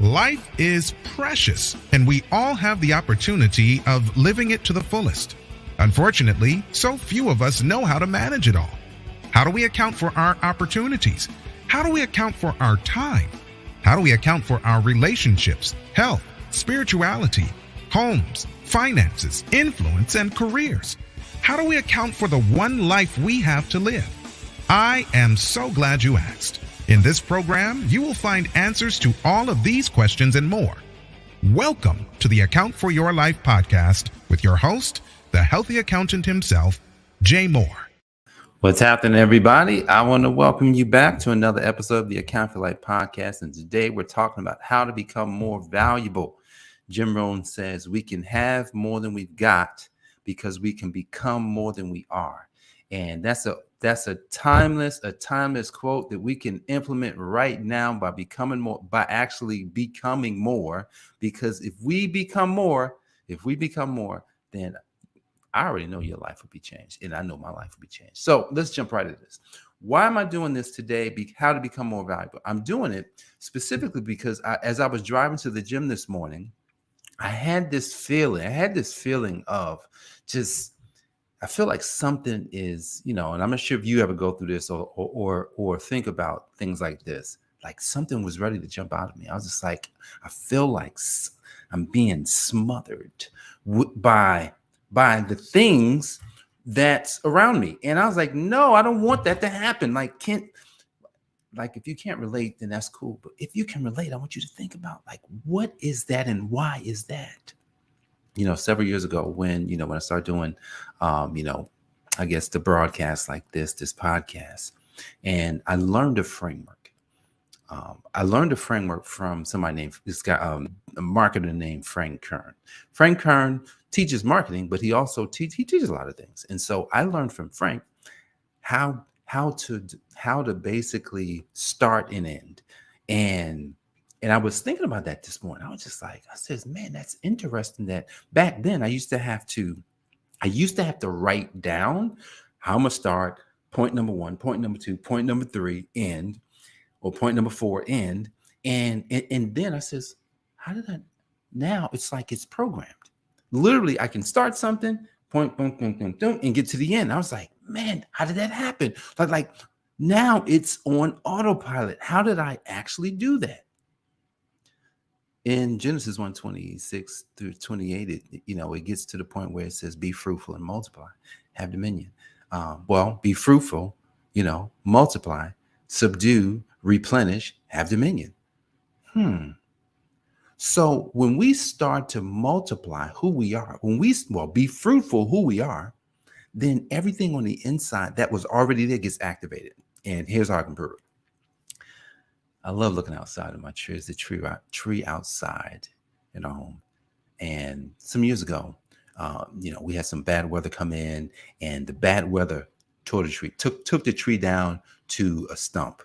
Life is precious, and we all have the opportunity of living it to the fullest. Unfortunately, so few of us know how to manage it all. How do we account for our opportunities? How do we account for our time? How do we account for our relationships, health, spirituality, homes, finances, influence, and careers? How do we account for the one life we have to live? I am so glad you asked. In this program, you will find answers to all of these questions and more. Welcome to the Account for Your Life podcast with your host, the healthy accountant himself, Jay Moore. What's happening, everybody? I want to welcome you back to another episode of the Account for Life podcast. And today we're talking about how to become more valuable. Jim Rohn says we can have more than we've got because we can become more than we are. And that's a timeless quote that we can implement right now by actually becoming more. Because if we become more, then I already know your life will be changed, and I know my life will be changed. So let's jump right into this. Why am I doing this today? How to become more valuable? I'm doing it specifically because as I was driving to the gym this morning, I had this feeling of just, I feel like something is, and I'm not sure if you ever go through this or think about things like this. Like something was ready to jump out of me. I was just like, I feel like I'm being smothered by the things that's around me. And I was like, no, I don't want that to happen. Like if you can't relate, then that's cool. But if you can relate, I want you to think about like, what is that and why is that? Several years ago when I started doing, I guess the broadcast like this podcast, and I learned a framework. From somebody named this guy, a marketer named Frank Kern. Frank Kern teaches marketing, but he also teaches a lot of things. And so I learned from Frank how to basically start and end. And I was thinking about that this morning. I was just like, I says, man, that's interesting that back then I used to have to write down how I'm gonna start, point number 1, point number 2, point number 3, end, or point number 4, end. And then I says, how did that? Now it's like it's programmed. Literally, I can start something, point, boom, boom, boom, boom, and get to the end. I was like, man, how did that happen? Like now it's on autopilot. How did I actually do that? In Genesis 1:26 through 28, it gets to the point where it says, be fruitful and multiply, have dominion. Be fruitful, multiply, subdue, replenish, have dominion. So when we start to multiply who we are, be fruitful who we are, then everything on the inside that was already there gets activated. And here's how I can prove it. I love looking outside of my tree. There's a tree outside in our home. And some years ago, we had some bad weather come in, and the bad weather tore the tree, took the tree down to a stump.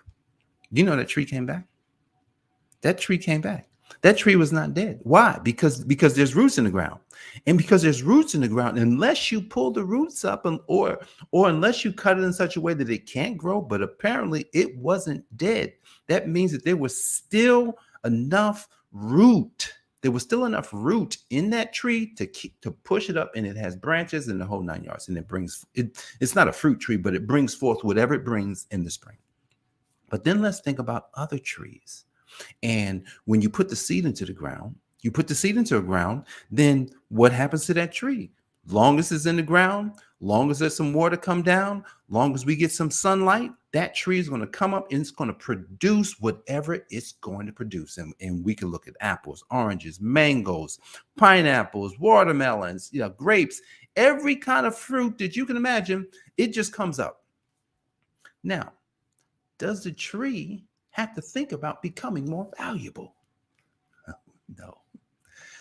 That tree came back. That tree came back. That tree was not dead. Why? Because there's roots in the ground. And because there's roots in the ground, unless you pull the roots up or unless you cut it in such a way that it can't grow, but apparently it wasn't dead. That means that there was still enough root. There was still enough root in that tree to push it up, and it has branches and the whole 9 yards. And it's not a fruit tree, but it brings forth whatever it brings in the spring. But then let's think about other trees. And when you put the seed into the ground, then what happens to that tree? Long as it's in the ground, long as there's some water come down, long as we get some sunlight, that tree is going to come up and it's going to produce whatever it's going to produce. And we can look at apples, oranges, mangoes, pineapples, watermelons, grapes, every kind of fruit that you can imagine, it just comes up. Now, does the tree have to think about becoming more valuable? No.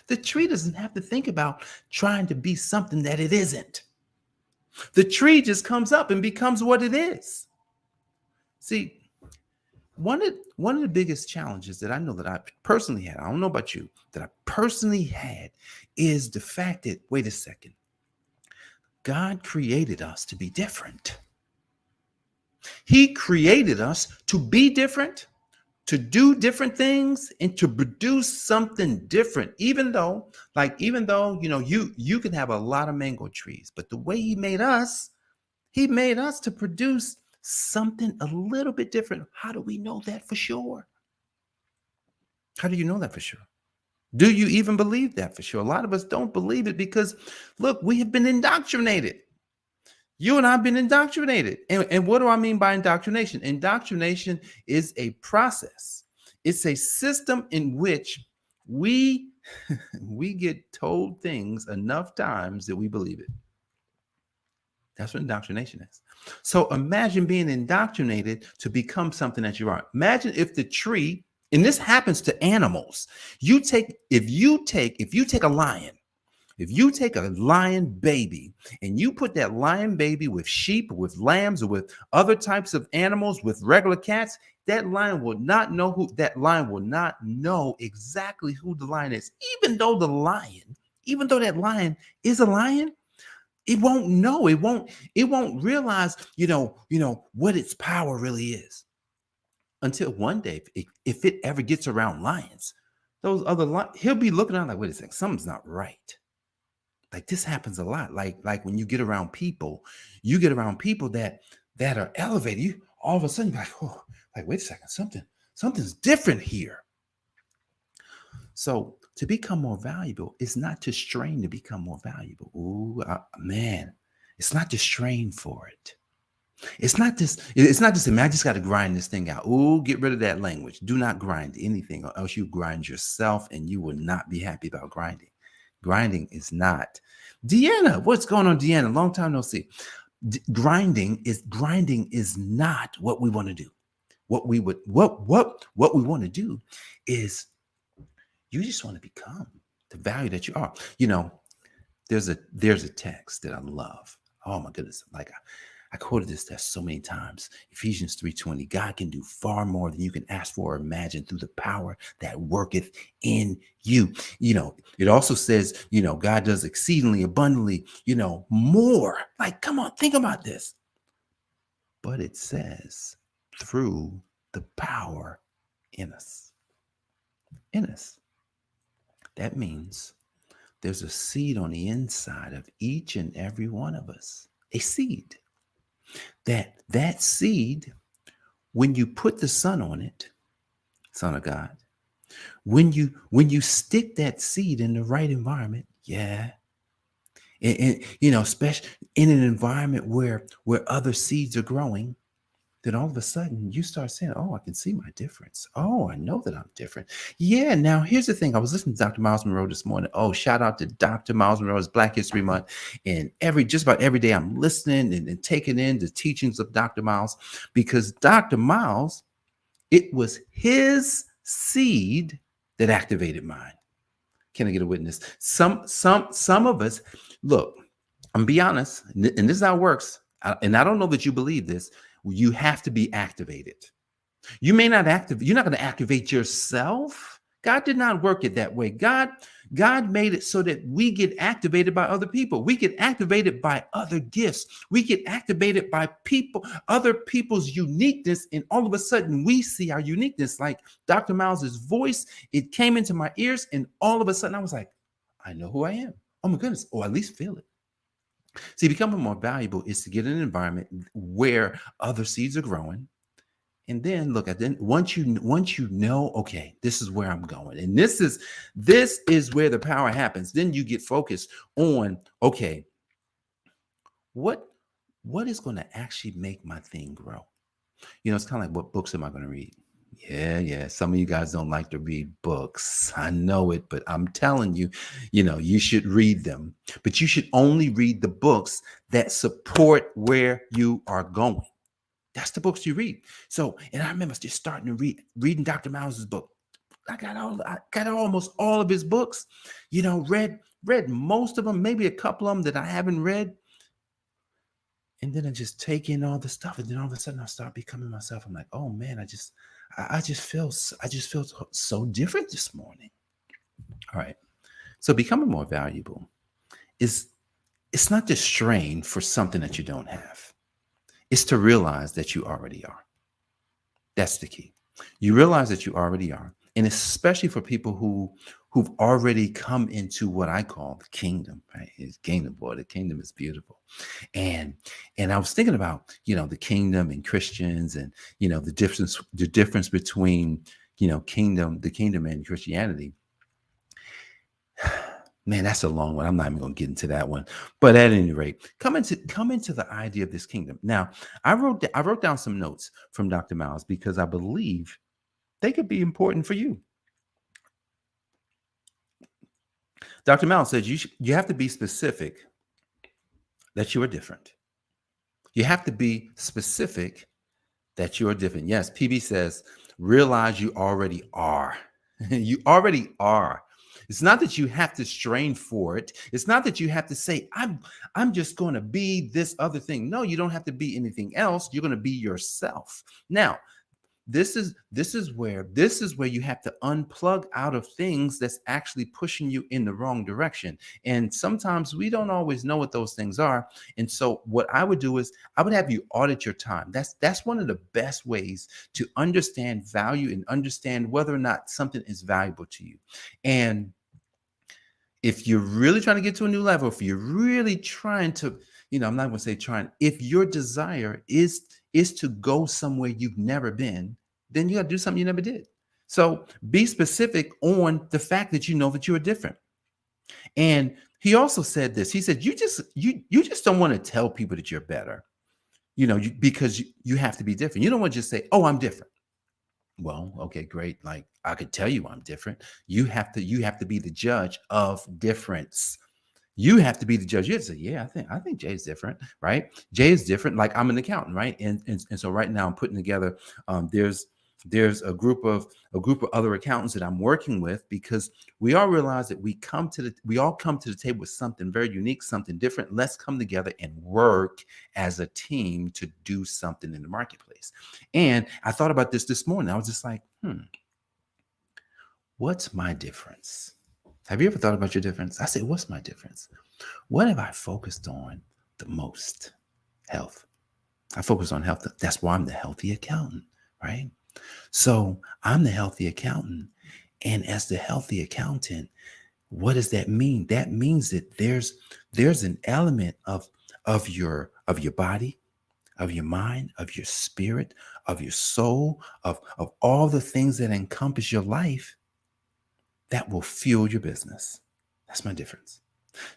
The tree doesn't have to think about trying to be something that it isn't. The tree just comes up and becomes what it is. See, one of the biggest challenges that I know that I personally had, I don't know about you, that I personally had is the fact that, wait a second, God created us to be different. He created us to be different, to do different things and to produce something different. Even though, you can have a lot of mango trees, but the way he made us to produce something a little bit different. How do we know that for sure? How do you know that for sure? Do you even believe that for sure? A lot of us don't believe it because, look, we have been indoctrinated. You and I have been indoctrinated. And what do I mean by indoctrination? Indoctrination is a process. It's a system in which we get told things enough times that we believe it. That's what indoctrination is. So imagine being indoctrinated to become something that you aren't. Imagine if the tree, and this happens to animals. If you take a lion baby and you put that lion baby with sheep, with lambs, or with other types of animals, with regular cats, that lion will not know exactly who the lion is. Even though that lion is a lion, it won't know. It won't realize, what its power really is. Until one day, if it ever gets around lions, those other lions, he'll be looking around like, wait a second, something's not right. Like this happens a lot. Like when you get around people that are elevated, you all of a sudden you're like, oh, like wait a second, something's different here. So to become more valuable, it's not to strain to become more valuable. Ooh, man, it's not to strain for it. It's not just, man, I just got to grind this thing out. Ooh, get rid of that language. Do not grind anything or else you grind yourself and you will not be happy about grinding. Grinding is not. Deanna, what's going on, Deanna? Long time no see. Grinding is not what we want to do. What we want to do is you just want to become the value that you are. There's a text that I love. Oh my goodness. Like I quoted this text so many times. Ephesians 3:20. God can do far more than you can ask for or imagine through the power that worketh in you. It also says, God does exceedingly abundantly, more. Like, come on, think about this. But it says through the power in us. In us. That means there's a seed on the inside of each and every one of us. A seed. That seed, when you put the sun on it, Son of God, when you stick that seed in the right environment, yeah, and especially in an environment where other seeds are growing, then all of a sudden you start saying, oh, I can see my difference. Oh, I know that I'm different. Yeah. Now, here's the thing. I was listening to Dr. Miles Monroe this morning. Oh, shout out to Dr. Miles Monroe. It's Black History Month. And just about every day I'm listening and taking in the teachings of Dr. Miles, because Dr. Miles, it was his seed that activated mine. Can I get a witness? Some of us, look, I'm be honest, and this is how it works. And I don't know that you believe this. You have to be activated. You may not you're not going to activate yourself. God did not work it that way. God made it so that we get activated by other people. We get activated by other gifts. We get activated by other people's uniqueness. And all of a sudden we see our uniqueness. Like Dr. Miles's voice, it came into my ears. And all of a sudden I was like, I know who I am. Oh my goodness. Or at least feel it. See, becoming more valuable is to get in an environment where other seeds are growing. And then look at then once you know, okay, this is where I'm going. And this is where the power happens. Then you get focused on, okay, what is going to actually make my thing grow? It's kind of like, what books am I going to read? Yeah. Some of you guys don't like to read books. I know it, but I'm telling you, you should read them. But you should only read the books that support where you are going. That's the books you read. So, and I remember just starting to reading Dr. Miles's book. I got almost all of his books, read most of them, maybe a couple of them that I haven't read. And then I just take in all the stuff. And then all of a sudden I start becoming myself. I'm like, oh man, I just feel so different this morning. All right. So becoming more valuable it's not to strain for something that you don't have. It's to realize that you already are. That's the key. You realize that you already are. And especially for people who've already come into what I call the kingdom, right? It's kingdom, boy. The kingdom is beautiful. And and I was thinking about, the kingdom and Christians and the difference between, the kingdom and Christianity. Man, that's a long one. I'm not even going to get into that one. But at any rate, come into the idea of this kingdom. Now, I wrote down some notes from Dr. Miles because I believe they could be important for you. Dr. Miles says you have to be specific that you are different. You have to be specific that you are different. Yes, PB says realize you already are. You already are. It's not that you have to strain for it. It's not that you have to say, I'm just going to be this other thing. No, you don't have to be anything else. You're going to be yourself. Now, this is where you have to unplug out of things that's actually pushing you in the wrong direction. And sometimes we don't always know what those things are. And so what I would do is I would have you audit your time. That's one of the best ways to understand value and understand whether or not something is valuable to you. And if you're really trying to get to a new level, if you're really trying to, I'm not going to say trying, if your desire is to go somewhere you've never been, then you got to do something you never did. So be specific on the fact that you know that you are different. And he also said this. He said, you just don't want to tell people that you're better, because you have to be different. You don't want to just say, oh, I'm different. Well, okay, great. Like I could tell you I'm different. You have to be the judge of difference. You have to be the judge. You have to say, yeah, I think Jay's different, right? Jay is different. Like I'm an accountant, right? And so right now I'm putting together. There's a group of other accountants that I'm working with because we all realize that we all come to the table with something very unique, something different. Let's come together and work as a team to do something in the marketplace. And I thought about this morning. I was just like, what's my difference? Have you ever thought about your difference? I said, what's my difference? What have I focused on the most? Health. I focus on health. That's why I'm the healthy accountant, right? So I'm the healthy accountant. And as the healthy accountant, what does that mean? That means that there's an element of your body, of your mind, of your spirit, of your soul, of all the things that encompass your life that will fuel your business. That's my difference.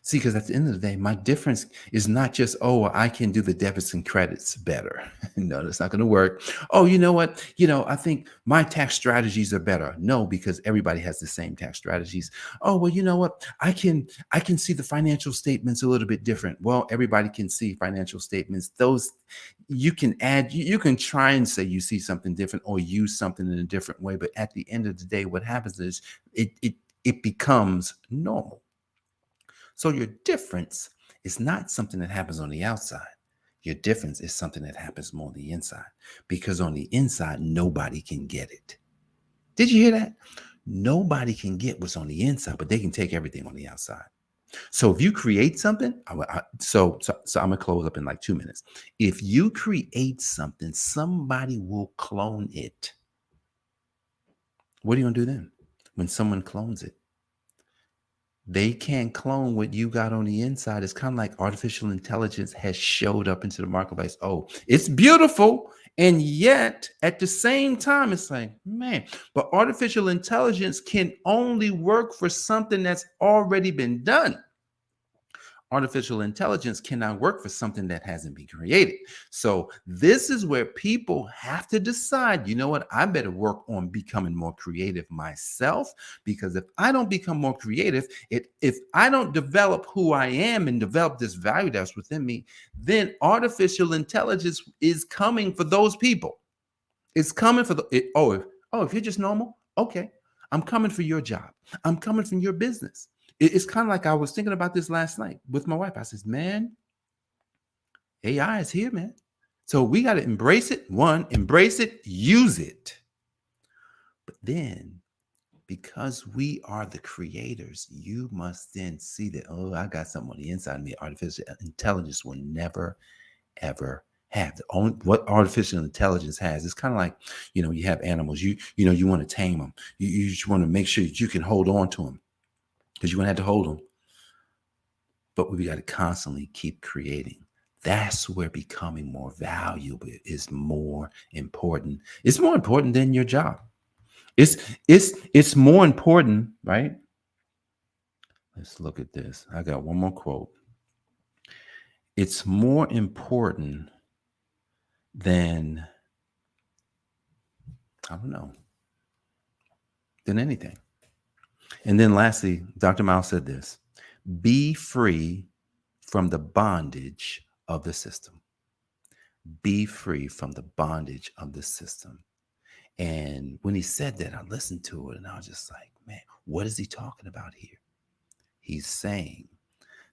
See, because at the end of the day, my difference is not just, oh, I can do the debits and credits better. No, that's not going to work. Oh, you know what? I think my tax strategies are better. No, because everybody has the same tax strategies. Oh, well, you know what? I can see the financial statements a little bit different. Well, everybody can see financial statements. Those you can add, you can try and say you see something different or use something in a different way. But at the end of the day, what happens is it becomes normal. So your difference is not something that happens on the outside. Your difference is something that happens more on the inside, because on the inside, nobody can get it. Did you hear that? Nobody can get what's on the inside, but they can take everything on the outside. So if you create something, so I'm going to close up in like 2 minutes. If you create something, somebody will clone it. What are you going to do then when someone clones it? They can't clone what you got on the inside. It's kind of like artificial intelligence has showed up into the marketplace. Oh, it's beautiful. And yet at the same time, it's like, man, but artificial intelligence can only work for something that's already been done. Artificial intelligence cannot work for something that hasn't been created. So this is where people have to decide, you know what, I better work on becoming more creative myself, because if I don't become more creative, if I don't develop who I am and develop this value that's within me, then artificial intelligence is coming for those people. It's coming for if you're just normal, okay, I'm coming for your job. I'm coming from your business. It's kind of like I was thinking about this last night with my wife. I says, man, AI is here, man. So we got to embrace it. One, embrace it, use it. But then, because we are the creators, you must then see that, oh, I got something on the inside of me. Artificial intelligence will never, ever, have. What artificial intelligence has. It's kind of like, you have animals. You want to tame them. You just want to make sure that you can hold on to them, because you're going to have to hold them. But we got to constantly keep creating. That's where becoming more valuable is more important. It's more important than your job. It's more important, right? Let's look at this. I got one more quote. It's more important than, than anything. And then lastly, Dr. Miles said this: be free from the bondage of the system. Be free from the bondage of the system. And when he said that, I listened to it and I was just like, man, what is he talking about here? He's saying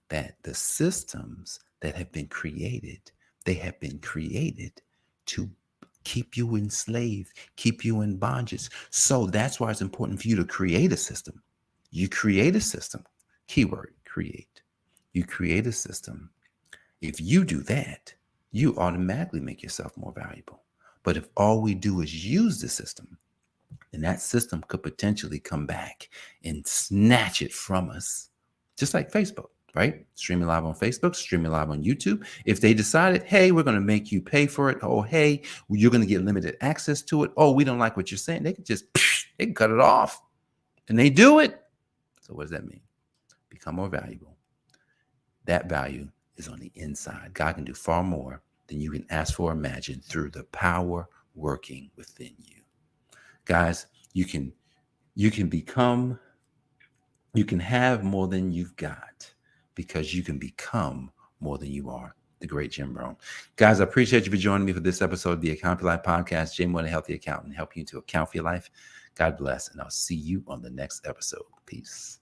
that the systems that have been created, they have been created to keep you enslaved, keep you in bondage. So that's why it's important for you to create a system. You create a system, keyword, create. You create a system. If you do that, you automatically make yourself more valuable. But if all we do is use the system, then that system could potentially come back and snatch it from us. Just like Facebook, right? Streaming live on Facebook, streaming live on YouTube. If they decided, hey, we're going to make you pay for it. Oh, hey, you're going to get limited access to it. Oh, we don't like what you're saying. They can cut it off. And they do it. So what does that mean? Become more valuable. That value is on the inside. God can do far more than you can ask for or imagine through the power working within you. Guys, you can have more than you've got because you can become more than you are. The great Jim Rohn. Guys, I appreciate you for joining me for this episode of the Account for Your Life podcast. Jim, a healthy accountant, helping you to account for your life. God bless, and I'll see you on the next episode. Peace.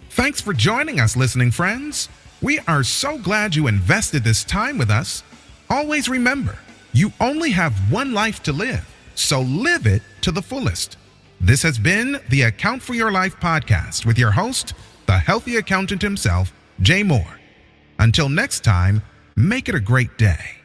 Thanks for joining us, listening friends. We are so glad you invested this time with us. Always remember, you only have one life to live, so live it to the fullest. This has been the Account for Your Life podcast with your host, the healthy accountant himself, Jay Moore. Until next time, make it a great day.